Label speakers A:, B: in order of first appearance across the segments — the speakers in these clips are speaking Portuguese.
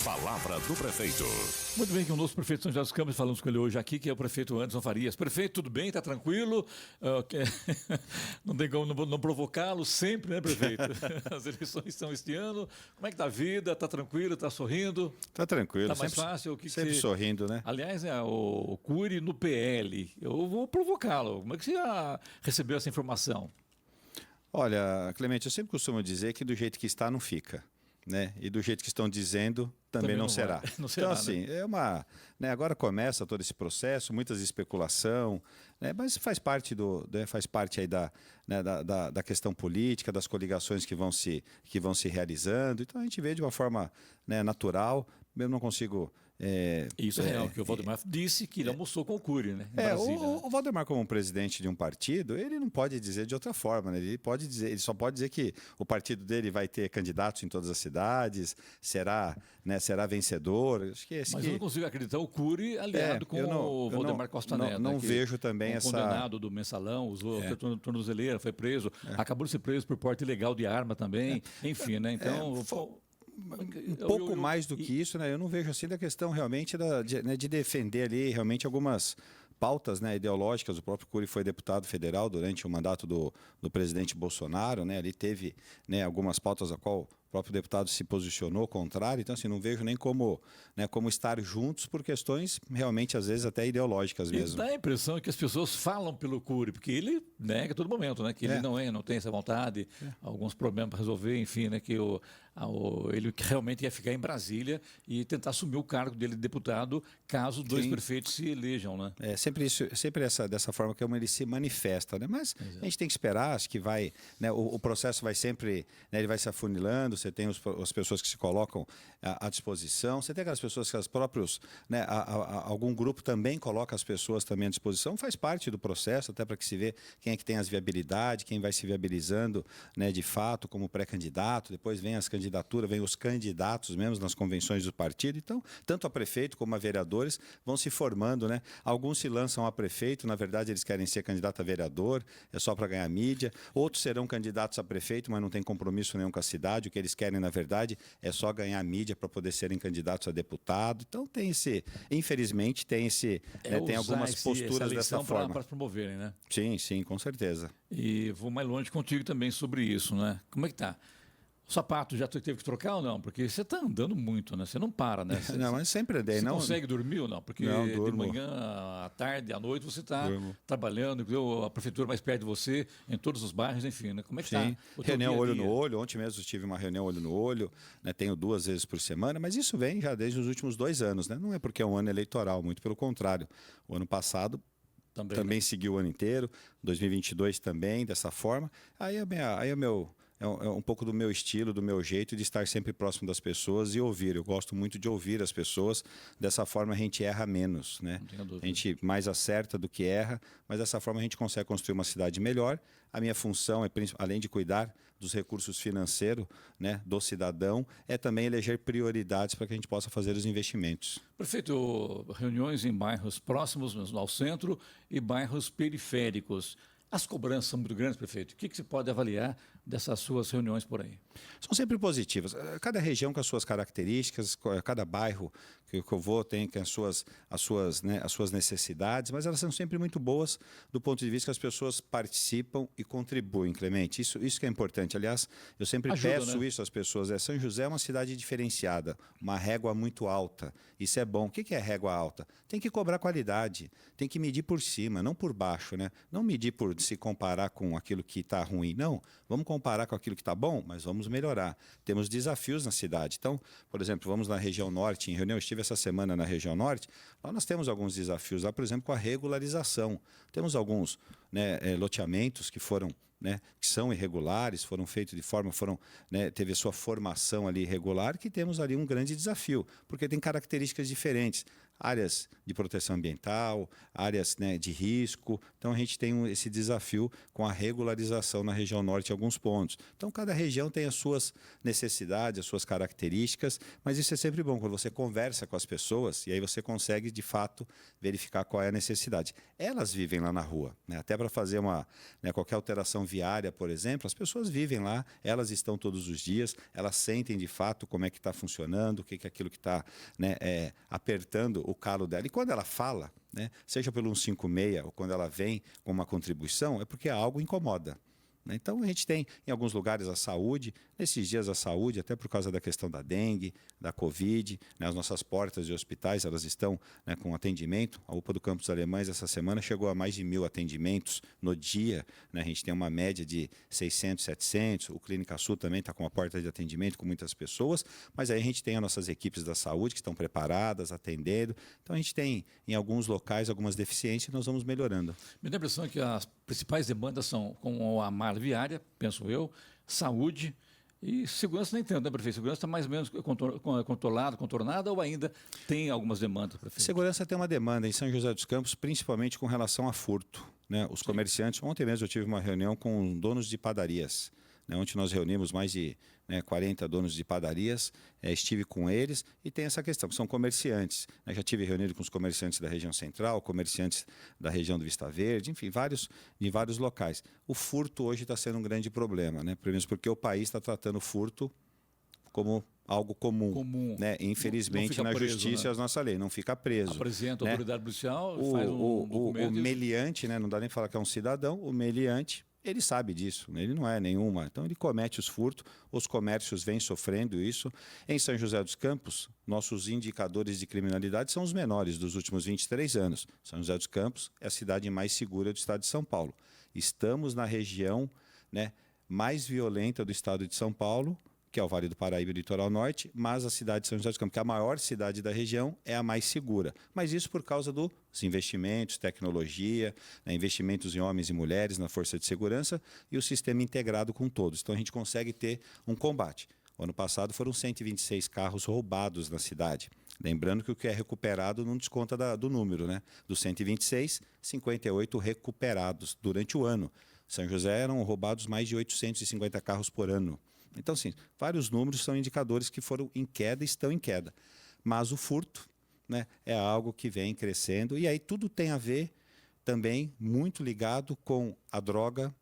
A: Palavra do prefeito.
B: Muito bem, que o nosso prefeito de São José dos Campos, falamos com ele hoje aqui, que é o prefeito Anderson Farias. Prefeito, tudo bem? Está tranquilo? Não tem como não provocá-lo sempre, né, prefeito? As eleições estão este ano. Como é que está a vida? Está tranquilo? Está sorrindo?
C: Está tranquilo.
B: Está mais
C: sempre,
B: fácil?
C: sempre sorrindo, né?
B: Aliás, o Cury no PL. Eu vou provocá-lo. Como é que você recebeu essa informação?
C: Olha, Clemente, eu sempre costumo dizer que do jeito que está não fica, né? E do jeito que estão dizendo também não será.
B: Não será.
C: Então, assim, né, agora começa todo esse processo, muitas especulação, né, mas faz parte faz parte aí da questão política, das coligações que vão se realizando. Então a gente vê de uma forma, né, natural. Eu não consigo.
B: Isso é real, que o Valdemar disse que ele almoçou com o Cury, né?
C: O Valdemar, como presidente de um partido, ele não pode dizer de outra forma, né? Ele só pode dizer que o partido dele vai ter candidatos em todas as cidades, será vencedor. Acho que
B: Mas eu não consigo acreditar o Cury aliado com o Valdemar Costa Neto.
C: Não vejo também essa.
B: Condenado do mensalão, usou tornozeleira, foi preso, acabou de ser preso por porte ilegal de arma também, enfim, né? Então.
C: Um pouco mais do que isso, né? Eu não vejo assim da questão realmente de defender ali realmente algumas pautas, né, ideológicas. O próprio Cury foi deputado federal durante o mandato do presidente Bolsonaro, né? Ali teve, né, algumas pautas a qual o próprio deputado se posicionou contrário. Então, assim, não vejo nem como estar juntos por questões realmente, às vezes, até ideológicas mesmo.
B: E dá a impressão que as pessoas falam pelo Cury, porque ele nega a todo momento, né? Que ele não tem essa vontade, alguns problemas para resolver, enfim, né? Que ele realmente ia ficar em Brasília e tentar assumir o cargo dele de deputado, caso dois prefeitos se elejam, né?
C: Sempre dessa forma que ele se manifesta, né? Mas a gente tem que esperar, acho que vai, né, o processo vai sempre, né, ele vai se afunilando. Você tem as pessoas que se colocam à disposição, você tem aquelas pessoas que as próprios, né, algum grupo também coloca as pessoas também à disposição, faz parte do processo, até para que se vê quem é que tem as viabilidades, quem vai se viabilizando, né, de fato como pré-candidato. Depois vem as candidaturas, vem os candidatos mesmo nas convenções do partido. Então, tanto a prefeito como a vereadores vão se formando, né? Alguns se lançam a prefeito, na verdade eles querem ser candidato a vereador, é só para ganhar mídia. Outros serão candidatos a prefeito, mas não tem compromisso nenhum com a cidade. O que eles querem, na verdade, é só ganhar mídia para poder serem candidatos a deputado. Então infelizmente tem algumas posturas dessa forma.
B: Para promoverem, né?
C: Sim, com certeza.
B: E vou mais longe contigo também sobre isso, né? Como é que tá? O sapato já teve que trocar ou não? Porque você está andando muito, né? Você não para, né?
C: Não, mas sempre andei.
B: Você consegue dormir ou não? Porque de manhã, à tarde, à noite, você está trabalhando, a prefeitura mais perto de você, em todos os bairros, enfim, né? Como é que está?
C: Reunião olho no olho. Ontem mesmo tive uma reunião olho no olho, né? Tenho 2 vezes por semana, mas isso vem já desde os últimos 2 anos, né? Não é porque é um ano eleitoral, muito pelo contrário. O ano passado também seguiu o ano inteiro, 2022 também, dessa forma. Aí é um pouco do meu estilo, do meu jeito de estar sempre próximo das pessoas e ouvir. Eu gosto muito de ouvir as pessoas. Dessa forma a gente erra menos, né? A gente mais acerta do que erra, mas dessa forma a gente consegue construir uma cidade melhor. A minha função é, além de cuidar dos recursos financeiros, né, do cidadão, é também eleger prioridades para que a gente possa fazer os investimentos.
B: Prefeito, reuniões em bairros próximos ao centro e bairros periféricos. As cobranças são muito grandes, prefeito. O que você pode avaliar dessas suas reuniões por aí?
C: São sempre positivas. Cada região com as suas características, cada bairro que eu vou tem as suas necessidades, mas elas são sempre muito boas do ponto de vista que as pessoas participam e contribuem, Clemente. Isso que é importante. Aliás, eu sempre peço isso às pessoas. São José é uma cidade diferenciada, uma régua muito alta. Isso é bom. O que é régua alta? Tem que cobrar qualidade, tem que medir por cima, não por baixo, né? Não medir por se comparar com aquilo que está ruim. Não, vamos comparar com aquilo que está bom, mas vamos melhorar. Temos desafios na cidade. Então, por exemplo, vamos na região norte, em reunião, eu estive essa semana na região norte, lá nós temos alguns desafios, lá, por exemplo, com a regularização. Temos alguns, né, loteamentos que foram, né, que são irregulares, foram feitos de forma, teve a sua formação ali irregular, que temos ali um grande desafio, porque tem características diferentes. áreas de proteção ambiental, áreas, né, de risco. Então, a gente tem esse desafio com a regularização na região norte em alguns pontos. Então, cada região tem as suas necessidades, as suas características, mas isso é sempre bom quando você conversa com as pessoas e aí você consegue, de fato, verificar qual é a necessidade. Elas vivem lá na rua, né? Até para fazer qualquer alteração viária, por exemplo, as pessoas vivem lá, elas estão todos os dias, elas sentem de fato como é que está funcionando, o que é aquilo que está, né, apertando o calo dela. E quando ela fala, né, seja pelo 156 ou quando ela vem com uma contribuição, é porque algo incomoda. Então, a gente tem, em alguns lugares, a saúde. Nesses dias, a saúde, até por causa da questão da dengue, da Covid, né, as nossas portas de hospitais elas estão, né, com atendimento. A UPA do Campos Alemães, essa semana, chegou a mais de 1.000 atendimentos no dia. Né, a gente tem uma média de 600, 700. O Clínica Sul também está com uma porta de atendimento com muitas pessoas. Mas aí a gente tem as nossas equipes da saúde que estão preparadas, atendendo. Então, a gente tem, em alguns locais, algumas deficiências e nós vamos melhorando.
B: Me dá a impressão que as principais demandas são com a malha viária, penso eu, saúde e segurança, nem tanto, né, prefeito? Segurança está mais ou menos contornada ou ainda tem algumas demandas, prefeito?
C: Segurança tem uma demanda em São José dos Campos, principalmente com relação a furto. Né? Os comerciantes, ontem mesmo eu tive uma reunião com donos de padarias. Ontem nós reunimos mais de 40 donos de padarias, estive com eles e tem essa questão, são comerciantes. Já tive reunido com os comerciantes da região central, comerciantes da região do Vista Verde, enfim, de vários locais. O furto hoje está sendo um grande problema, né? Primeiro porque o país está tratando o furto como algo comum. Né? Infelizmente, na preso, justiça, né? A nossa lei não fica preso.
B: Apresenta a autoridade policial, faz
C: o meliante, né? Não dá nem falar que é um cidadão, o meliante, ele sabe disso, ele não é nenhuma. Então, ele comete os furtos, os comércios vêm sofrendo isso. Em São José dos Campos, nossos indicadores de criminalidade são os menores dos últimos 23 anos. São José dos Campos é a cidade mais segura do estado de São Paulo. Estamos na região, né, mais violenta do estado de São Paulo, que é o Vale do Paraíba e o Litoral Norte, mas a cidade de São José dos Campos, que é a maior cidade da região, é a mais segura. Mas isso por causa dos investimentos, tecnologia, né, investimentos em homens e mulheres na força de segurança e o sistema integrado com todos. Então a gente consegue ter um combate. O ano passado foram 126 carros roubados na cidade. Lembrando que o que é recuperado não desconta do número, né? Dos 126, 58 recuperados durante o ano. São José eram roubados mais de 850 carros por ano. Então, sim, vários números são indicadores que foram em queda e estão em queda. Mas o furto, né, é algo que vem crescendo. E aí tudo tem a ver também muito ligado com a droga,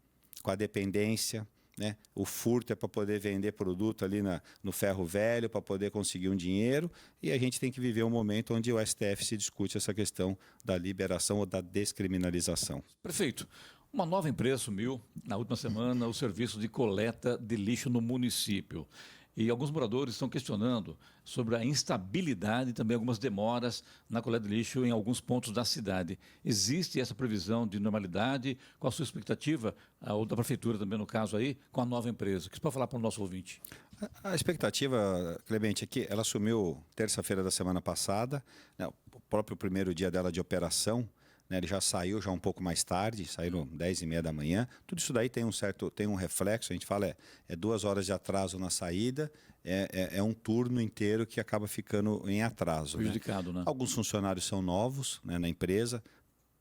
C: com a dependência. Né? O furto é para poder vender produto ali no ferro velho, para poder conseguir um dinheiro. E a gente tem que viver um momento onde o STF se discute essa questão da liberação ou da descriminalização.
B: Prefeito, uma nova empresa assumiu, na última semana, o serviço de coleta de lixo no município. E alguns moradores estão questionando sobre a instabilidade e também algumas demoras na coleta de lixo em alguns pontos da cidade. Existe essa previsão de normalidade? Qual a sua expectativa, ou da prefeitura também, no caso aí, com a nova empresa? O que você pode falar para o nosso ouvinte?
C: A expectativa, Clemente, é que ela assumiu terça-feira da semana passada, né, o próprio primeiro dia dela de operação. Ele já saiu já um pouco mais tarde, saíram 10h30 da manhã. Tudo isso daí tem um reflexo, a gente fala, é 2 horas de atraso na saída, é um turno inteiro que acaba ficando em atraso.
B: Prejudicado, né?
C: Alguns funcionários são novos, né, na empresa,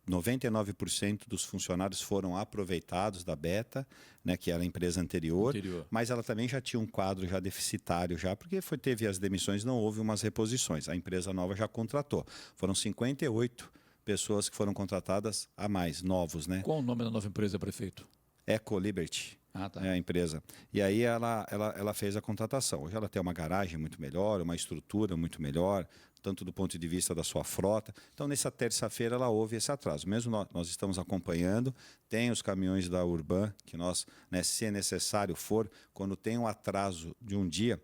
C: 99% dos funcionários foram aproveitados da Beta, né, que era a empresa anterior, mas ela também já tinha um quadro já deficitário, porque teve as demissões, não houve umas reposições. A empresa nova já contratou. Foram 58 pessoas que foram contratadas a mais, novos, né?
B: Qual o nome da nova empresa, prefeito?
C: Eco Liberty,
B: tá.
C: É a empresa. E aí ela fez a contratação. Hoje ela tem uma garagem muito melhor, uma estrutura muito melhor, tanto do ponto de vista da sua frota. Então, nessa terça-feira, ela houve esse atraso. Mesmo nós estamos acompanhando, tem os caminhões da Urban, que nós, né, se necessário for, quando tem um atraso de um dia,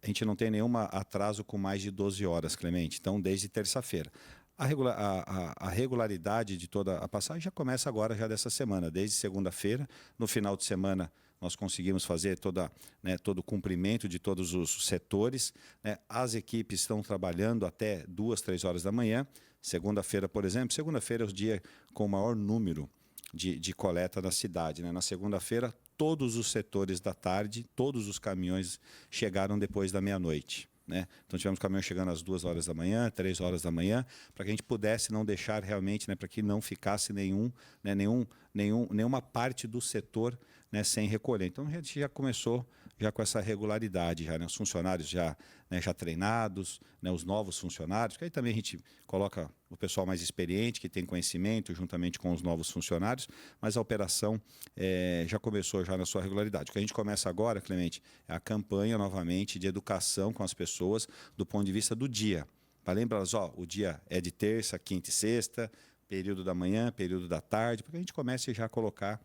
C: a gente não tem nenhum atraso com mais de 12 horas, Clemente. Então, desde terça-feira. A regularidade de toda a passagem já começa agora, já dessa semana, desde segunda-feira. No final de semana, nós conseguimos fazer todo o cumprimento de todos os setores. Né? As equipes estão trabalhando até 2, 3 horas da manhã. Segunda-feira, por exemplo, segunda-feira é o dia com o maior número de coleta na cidade. Né? Na segunda-feira, todos os setores da tarde, todos os caminhões chegaram depois da meia-noite. né? Então tivemos caminhões chegando às 2 horas da manhã, 3 horas da manhã, para que a gente pudesse não deixar realmente, né, para que não ficasse nenhuma parte do setor, né, sem recolher. Então a gente já começou já com essa regularidade, já, né, os funcionários já, né, já treinados, né, os novos funcionários, que aí também a gente coloca o pessoal mais experiente, que tem conhecimento, juntamente com os novos funcionários, mas a operação já começou já na sua regularidade. O que a gente começa agora, Clemente, é a campanha novamente de educação com as pessoas do ponto de vista do dia. Para lembrar-las, o dia é de terça, quinta e sexta, período da manhã, período da tarde, para que a gente comece já a colocar,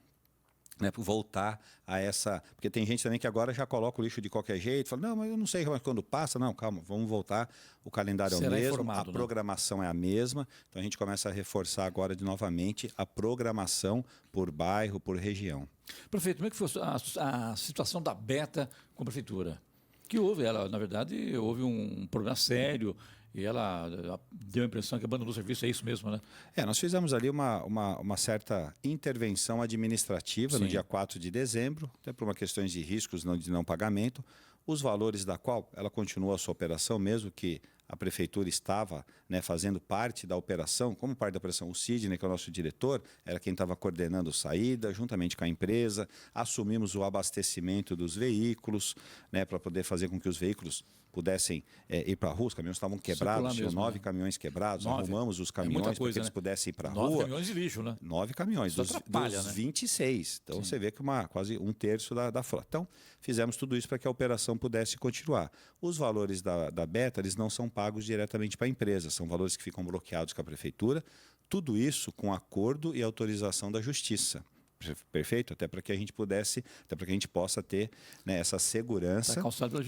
C: né, voltar a essa... Porque tem gente também que agora já coloca o lixo de qualquer jeito, fala, não, mas eu não sei quando passa. Não, calma, vamos voltar, o calendário é o mesmo, a programação é a mesma, então a gente começa a reforçar agora novamente a programação por bairro, por região.
B: Prefeito, como é que foi a situação da Beta com a prefeitura? Que houve, na verdade, houve um problema sério, e ela deu a impressão que abandonou o serviço, é isso mesmo, né?
C: Nós fizemos ali uma certa intervenção administrativa no dia 4 de dezembro, até por uma questões de riscos de não pagamento, os valores da qual ela continuou a sua operação, mesmo que a prefeitura estava, né, fazendo parte da operação, como parte da operação, o Sidney, que é o nosso diretor, era quem estava coordenando a saída, juntamente com a empresa, assumimos o abastecimento dos veículos, né, para poder fazer com que os veículos pudessem ir para a rua. Os caminhões estavam quebrados, tinham 9 caminhões quebrados, arrumamos os caminhões para que eles pudessem ir para a rua.
B: 9 caminhões de lixo, né?
C: 9 caminhões, dos 26. Então, você vê que quase um terço da frota. Então, fizemos tudo isso para que a operação pudesse continuar. Os valores da Beta, eles não são pagos diretamente para a empresa, são valores que ficam bloqueados com a prefeitura, tudo isso com acordo e autorização da Justiça. Perfeito? Até para que a gente possa ter, né, essa segurança,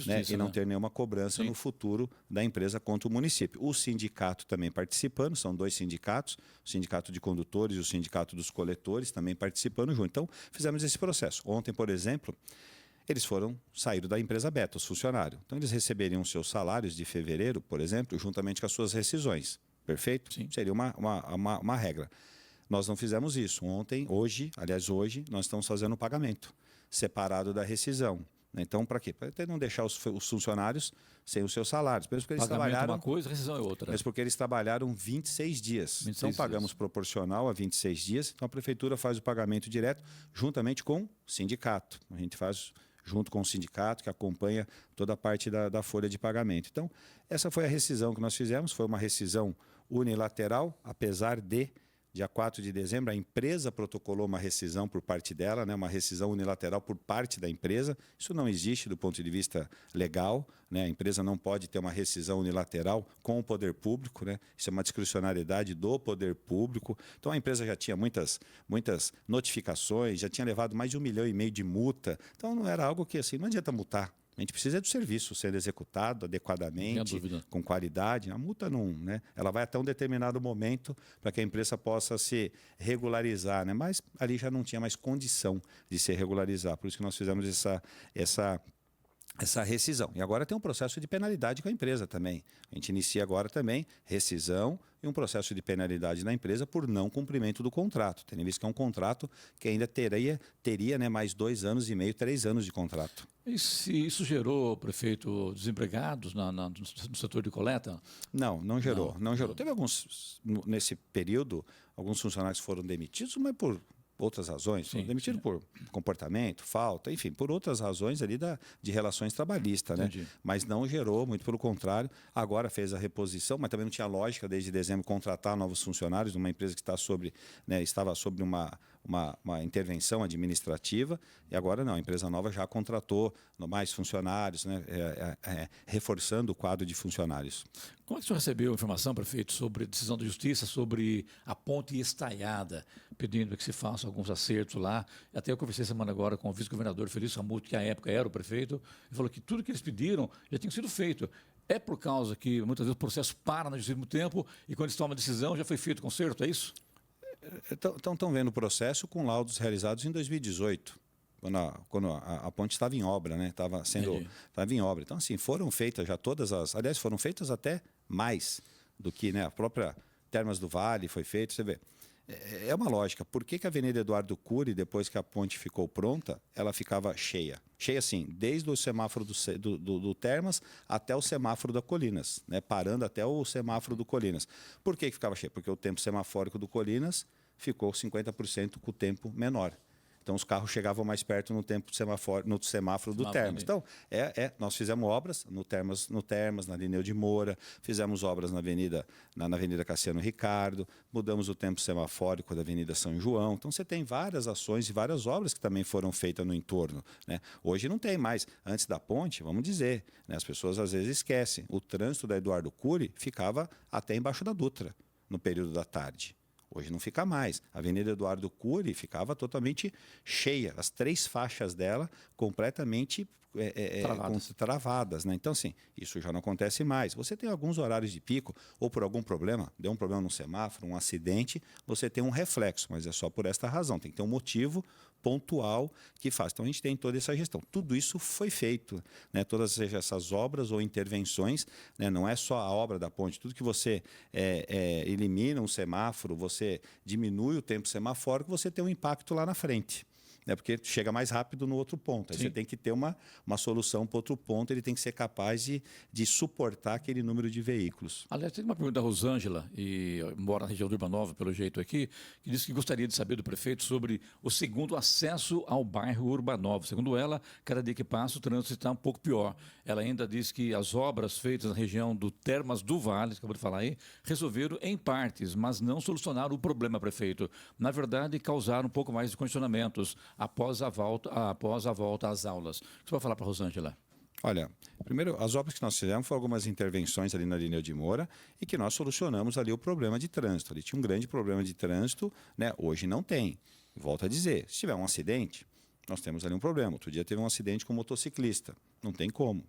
C: né, e não ter nenhuma cobrança no futuro da empresa contra o município. O sindicato também participando, são 2 sindicatos, o sindicato de condutores e o sindicato dos coletores também participando junto. Então, fizemos esse processo. Ontem, por exemplo, eles saíram da empresa Beta, os funcionários. Então, eles receberiam seus salários de fevereiro, por exemplo, juntamente com as suas rescisões. Perfeito? Sim. Seria uma regra. Nós não fizemos isso. Hoje, nós estamos fazendo o pagamento separado da rescisão. Então, para quê? Para não deixar os funcionários sem os seus salários. Mesmo porque eles trabalharam,
B: é uma coisa, rescisão é outra.
C: Mesmo porque eles trabalharam 26 dias. Então, pagamos proporcional a 26 dias. Então, a prefeitura faz o pagamento direto juntamente com o sindicato. A gente faz junto com o sindicato, que acompanha toda a parte da folha de pagamento. Então, essa foi a rescisão que nós fizemos. Foi uma rescisão unilateral, apesar de... Dia 4 de dezembro, a empresa protocolou uma rescisão por parte dela, né, uma rescisão unilateral por parte da empresa. Isso não existe do ponto de vista legal, né? A empresa não pode ter uma rescisão unilateral com o poder público, né? Isso é uma discricionariedade do poder público. Então, a empresa já tinha muitas notificações, já tinha levado mais de 1,5 milhão de multa. Então, não era algo que, assim, não adianta multar. A gente precisa do serviço sendo executado adequadamente, com qualidade. A multa não, né? Ela vai até um determinado momento para que a empresa possa se regularizar, né? Mas ali já não tinha mais condição de se regularizar. Por isso que nós fizemos essa rescisão. E agora tem um processo de penalidade com a empresa também. A gente inicia agora também rescisão e um processo de penalidade na empresa por não cumprimento do contrato. Tendo visto que é um contrato que ainda teria, né, mais 2 anos e meio, 3 anos de contrato.
B: E se isso gerou, prefeito, desempregados no setor de coleta?
C: Não gerou. Teve nesse período, alguns funcionários foram demitidos, mas por outras razões, foram demitidos por comportamento, falta, enfim, por outras razões ali de relações trabalhistas, né? Mas não gerou, muito pelo contrário. Agora fez a reposição, mas também não tinha lógica desde dezembro contratar novos funcionários numa empresa que estava sob uma intervenção administrativa, e agora não, a empresa nova já contratou mais funcionários, né? Reforçando o quadro de funcionários.
B: Como é que o senhor recebeu a informação, prefeito, sobre a decisão da Justiça sobre a ponte estaiada, pedindo que se façam alguns acertos lá? Até eu conversei semana agora com o vice-governador Felício Ramute, que à época era o prefeito, e falou que tudo que eles pediram já tinha sido feito. É por causa que muitas vezes o processo para no mesmo tempo e quando eles tomam a decisão já foi feito o conserto, é isso?
C: Estão vendo o processo com laudos realizados em 2018. Quando a ponte estava em obra, né? Estava em obra. Então, assim, foram feitas já aliás, foram feitas até mais do que, né, a própria Termas do Vale foi feita. Você vê, é uma lógica. Por que a Avenida Eduardo Cury, depois que a ponte ficou pronta, ela ficava cheia? Cheia assim, desde o semáforo do Termas até o semáforo da Colinas, né? Parando até o semáforo do Colinas. Por que ficava cheio? Porque o tempo semafórico do Colinas ficou 50% com o tempo menor. Então, os carros chegavam mais perto no semáforo do Termas. Então, nós fizemos obras no Termas, na Lineu de Moura, fizemos obras na Avenida Cassiano Ricardo, mudamos o tempo semafórico da Avenida São João. Então, você tem várias ações e várias obras que também foram feitas no entorno, né? Hoje não tem mais. Antes da ponte, vamos dizer, né? As pessoas às vezes esquecem, o trânsito da Eduardo Cury ficava até embaixo da Dutra, no período da tarde. Hoje não fica mais. A Avenida Eduardo Cury ficava totalmente cheia, as 3 faixas dela completamente travadas, né? Então, assim, isso já não acontece mais. Você tem alguns horários de pico, ou por algum problema, deu um problema no semáforo, um acidente, você tem um reflexo, mas é só por esta razão. Tem que ter um motivo pontual que faz. Então, a gente tem toda essa gestão. Tudo isso foi feito, né? Todas essas obras ou intervenções, né? Não é só a obra da ponte. Tudo que você elimina um semáforo, você diminui o tempo semafórico, você tem um impacto lá na frente. Porque chega mais rápido no outro ponto. Aí você tem que ter uma solução para outro ponto, ele tem que ser capaz de suportar aquele número de veículos.
B: Aliás, tem uma pergunta da Rosângela, e mora na região do Urbanova, pelo jeito aqui, que disse que gostaria de saber do prefeito sobre o segundo acesso ao bairro Urbanova. Segundo ela, cada dia que passa o trânsito está um pouco pior. Ela ainda diz que as obras feitas na região do Termas do Vale, acabou de falar aí, resolveram em partes, mas não solucionaram o problema, prefeito. Na verdade, causaram um pouco mais de condicionamentos após a volta às aulas. O que você vai falar para a Rosângela?
C: Olha, primeiro, as obras que nós fizemos foram algumas intervenções ali na Lineu de Moura e que nós solucionamos ali o problema de trânsito. Ali tinha um grande problema de trânsito, né? Hoje não tem. Volto a dizer, se tiver um acidente, nós temos ali um problema. Outro dia teve um acidente com um motociclista. Não tem como.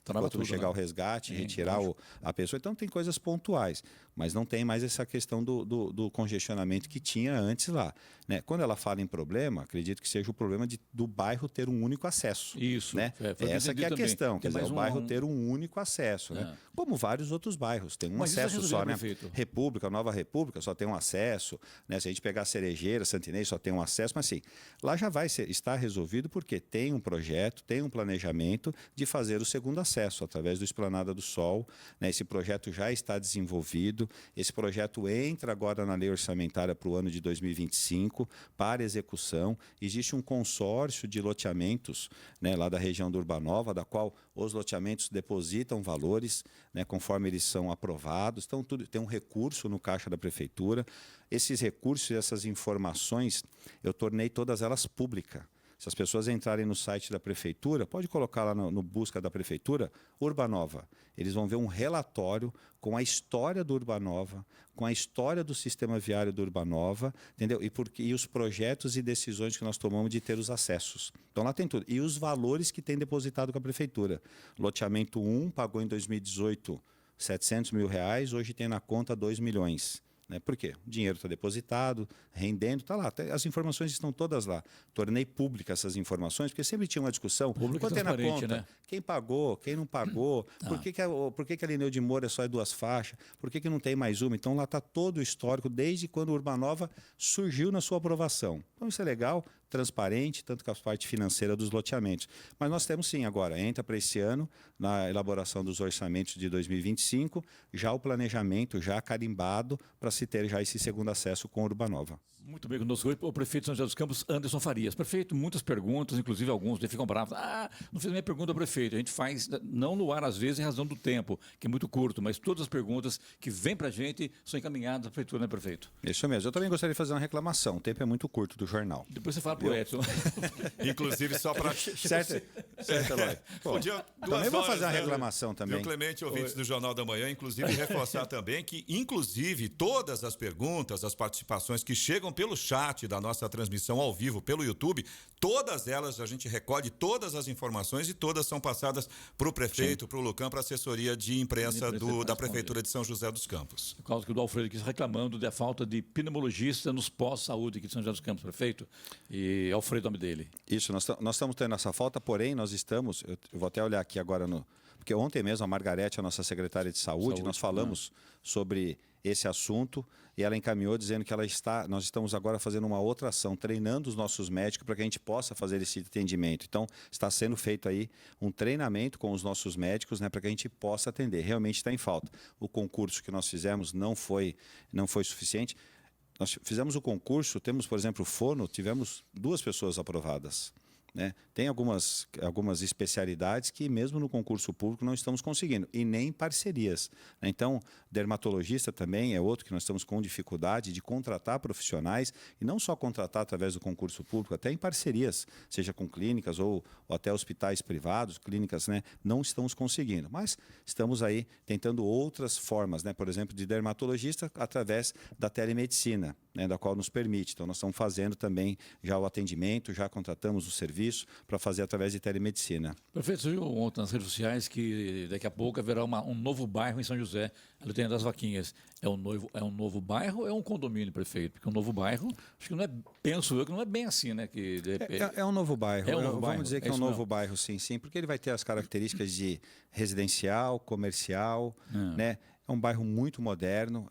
C: Enquanto chegar o resgate, retirar a pessoa. Então, tem coisas pontuais. Mas não tem mais essa questão do congestionamento que tinha antes lá, né? Quando ela fala em problema, acredito que seja o problema do bairro ter um único acesso.
B: Isso.
C: Né? Essa que é a questão. Quer dizer, o bairro ter um único acesso. Né? Como vários outros bairros. Tem um acesso só, né? República, Nova República, só tem um acesso. Né? Se a gente pegar Cerejeira, Santinês, só tem um acesso. Mas assim, lá já vai estar resolvido porque tem um projeto, tem um planejamento de fazer o segundo acesso através do Esplanada do Sol, né? Esse projeto já está desenvolvido, esse projeto entra agora na lei orçamentária para o ano de 2025 para execução. Existe um consórcio de loteamentos, né, lá da região do Urbanova, da qual os loteamentos depositam valores, né, conforme eles são aprovados. Então, tem um recurso no caixa da prefeitura. Esses recursos e essas informações, eu tornei todas elas públicas. Se as pessoas entrarem no site da prefeitura, pode colocar lá no busca da prefeitura, Urbanova. Eles vão ver um relatório com a história do Urbanova, com a história do sistema viário do Urbanova, entendeu? E os projetos e decisões que nós tomamos de ter os acessos. Então lá tem tudo. E os valores que tem depositado com a prefeitura. Loteamento 1 pagou em 2018 R$700 mil, hoje tem na conta 2 milhões. Por quê? O dinheiro está depositado, rendendo, está lá. As informações estão todas lá. Tornei pública essas informações, porque sempre tinha uma discussão. Quanto é na conta? Né? Quem pagou? Quem não pagou? Por que a Lineu de Moura só é 2 faixas? Por que não tem mais uma? Então lá está todo o histórico, desde quando o Urbanova surgiu na sua aprovação. Então isso é legal, transparente, tanto com a parte financeira dos loteamentos. Mas nós temos sim agora, entra para esse ano, na elaboração dos orçamentos de 2025, já o planejamento já carimbado para se ter já esse segundo acesso com a Urbanova.
B: Muito bem, conosco hoje o prefeito de São José dos Campos, Anderson Farias. Prefeito, muitas perguntas, inclusive alguns ficam bravos. Não fiz minha pergunta ao prefeito. A gente faz, não no ar às vezes, em razão do tempo, que é muito curto, mas todas as perguntas que vêm para a gente são encaminhadas à prefeitura, né, prefeito?
C: Isso mesmo. Eu também gostaria de fazer uma reclamação. O tempo é muito curto do jornal.
B: Depois você fala para o Edson.
A: Inclusive, só para...
C: Certo, Eloy. Também vou fazer uma reclamação também.
A: Viu, Clemente, ouvintes do Jornal da Manhã, inclusive reforçar também que, inclusive, todas as perguntas, as participações que chegam pelo chat da nossa transmissão ao vivo pelo YouTube, todas elas, a gente recolhe todas as informações e todas são passadas para o prefeito, para o Lucam, para a assessoria de imprensa da Prefeitura de São José dos Campos.
B: Por causa que o do Alfredo aqui reclamando da falta de pneumologista nos pós-saúde aqui de São José dos Campos, prefeito, e Alfredo é o nome dele.
C: Isso, nós estamos tendo essa falta, porém nós estamos, eu vou até olhar aqui agora, porque ontem mesmo a Margarete, a nossa secretária de saúde nós falamos sobre esse assunto e ela encaminhou dizendo que nós estamos agora fazendo uma outra ação, treinando os nossos médicos para que a gente possa fazer esse atendimento. Então, está sendo feito aí um treinamento com os nossos médicos, né, para que a gente possa atender. Realmente está em falta. O concurso que nós fizemos não foi suficiente. Nós fizemos o concurso, temos, por exemplo, o fono, tivemos 2 pessoas aprovadas. Né? Tem algumas especialidades que mesmo no concurso público não estamos conseguindo, e nem parcerias. Né? Então, dermatologista também é outro que nós estamos com dificuldade de contratar profissionais, e não só contratar através do concurso público, até em parcerias, seja com clínicas ou até hospitais privados, clínicas, né? Não estamos conseguindo. Mas estamos aí tentando outras formas, né? Por exemplo, de dermatologista através da telemedicina, né? Da qual nos permite. Então, nós estamos fazendo também já o atendimento, já contratamos o serviço para fazer através de telemedicina.
B: Prefeito, você viu ontem nas redes sociais que daqui a pouco haverá um novo bairro em São José, a Luteia das Vaquinhas. É um novo bairro ou é um condomínio, prefeito? Porque um novo bairro, acho que não é, penso eu, que não é bem assim, né? Que
C: é um novo bairro.
B: Vamos
C: dizer que é um novo bairro, sim, porque ele vai ter as características de residencial, comercial, né? É um bairro muito moderno,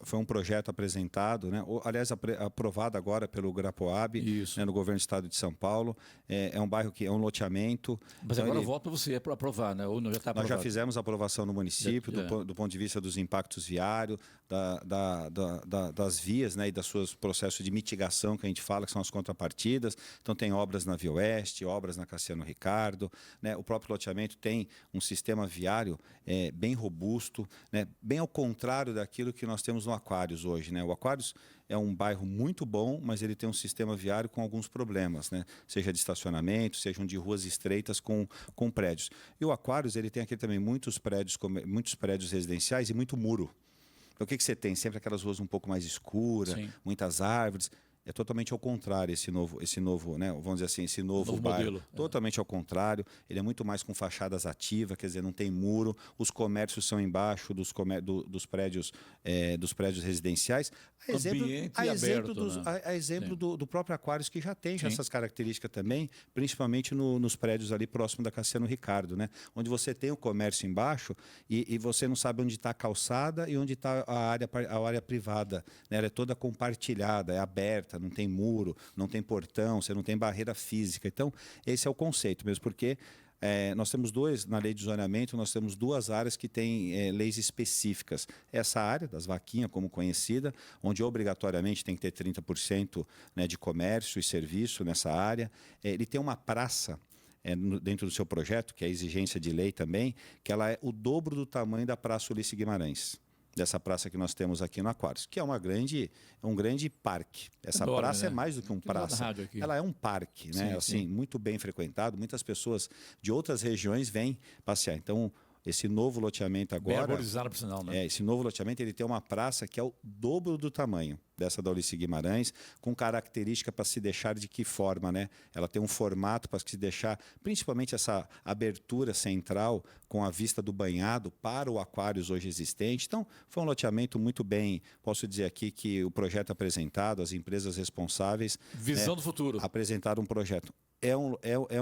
C: foi um projeto apresentado, né? Aliás, aprovado agora pelo Grapoab, né, no governo do estado de São Paulo. É um bairro que é um loteamento.
B: Mas então agora volta para você aprovar, né? Ou não, já está aprovado?
C: Nós já fizemos a aprovação no município, do ponto de vista dos impactos viários, das vias, né, e dos seus processos de mitigação, que a gente fala, que são as contrapartidas. Então, tem obras na Via Oeste, obras na Cassiano Ricardo. Né? O próprio loteamento tem um sistema viário bem robusto, né? Bem ao contrário daquilo que nós temos no Aquários hoje, né? O Aquários é um bairro muito bom, mas ele tem um sistema viário com alguns problemas, né? Seja de estacionamento, sejam de ruas estreitas com prédios. E o Aquários, ele tem aqui também muitos prédios residenciais e muito muro. Então, o que você tem? Sempre aquelas ruas um pouco mais escuras, muitas árvores. É totalmente ao contrário esse novo, né? Vamos dizer assim, esse novo bairro.
B: Modelo.
C: Totalmente ao contrário. Ele é muito mais com fachadas ativas, quer dizer, não tem muro. Os comércios são embaixo dos prédios residenciais. A exemplo do próprio Aquários, que já tem essas características também, principalmente nos prédios ali próximo da Cassiano Ricardo, né? Onde você tem o comércio embaixo e você não sabe onde está a calçada e onde está a área privada. Né? Ela é toda compartilhada, é aberta. Não tem muro, não tem portão, você não tem barreira física. Então, esse é o conceito mesmo, porque nós temos na lei de zoneamento, nós temos 2 áreas que têm leis específicas. Essa área das vaquinhas, como conhecida, onde obrigatoriamente tem que ter 30%, né, de comércio e serviço nessa área. Ele tem uma praça dentro do seu projeto, que é exigência de lei também, que ela é o dobro do tamanho da Praça Ulisses Guimarães. Dessa praça que nós temos aqui no Aquários, que é um grande parque. Essa praça, né? É mais do que um praça. Ela é um parque, né?
B: Sim,
C: assim, muito bem frequentado. Muitas pessoas de outras regiões vêm passear. Então, esse novo loteamento agora...
B: Bem arborizado, por sinal, né?
C: Esse novo loteamento, ele tem uma praça que é o dobro do tamanho dessa da Ulisses Guimarães, com característica para se deixar de que forma, né? Ela tem um formato para se deixar, principalmente essa abertura central com a vista do banhado para o Aquários hoje existente. Então, foi um loteamento muito bem, posso dizer aqui que o projeto apresentado, as empresas responsáveis...
B: Visão do futuro.
C: Apresentaram um projeto. É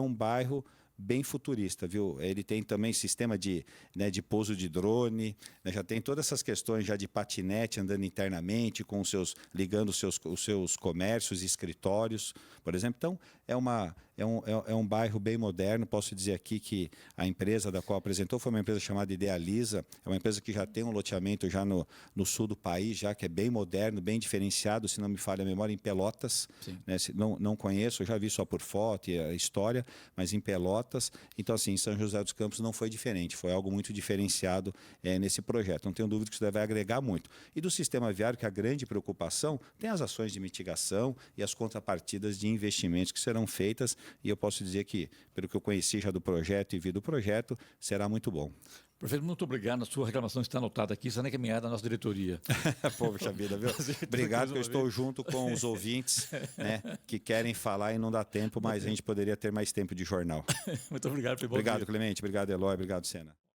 C: um bairro bem futurista, viu? Ele tem também sistema de pouso de drone, né? Já tem todas essas questões já de patinete andando internamente, ligando os seus comércios e escritórios, por exemplo. Então, é um bairro bem moderno. Posso dizer aqui que a empresa da qual apresentou foi uma empresa chamada Idealiza, é uma empresa que já tem um loteamento já no sul do país, já que é bem moderno, bem diferenciado, se não me falha a memória, em Pelotas. Né? Não conheço, eu já vi só por foto e a história, mas em Pelotas. Então, assim, em São José dos Campos não foi diferente, foi algo muito diferenciado nesse projeto. Não tenho dúvida que isso deve agregar muito. E do sistema viário, que a grande preocupação, tem as ações de mitigação e as contrapartidas de investimentos que serão feitas, e eu posso dizer que, pelo que eu conheci já do projeto e vi do projeto, será muito bom.
B: Prefeito, muito obrigado. A sua reclamação está anotada aqui, está encaminhada à nossa diretoria.
C: Poxa vida, viu? Obrigado, que eu estou junto com os ouvintes, né, que querem falar e não dá tempo, mas a gente poderia ter mais tempo de jornal.
B: Muito obrigado,
C: Obrigado, Clemente. Obrigado, Eloy. Obrigado, Sena.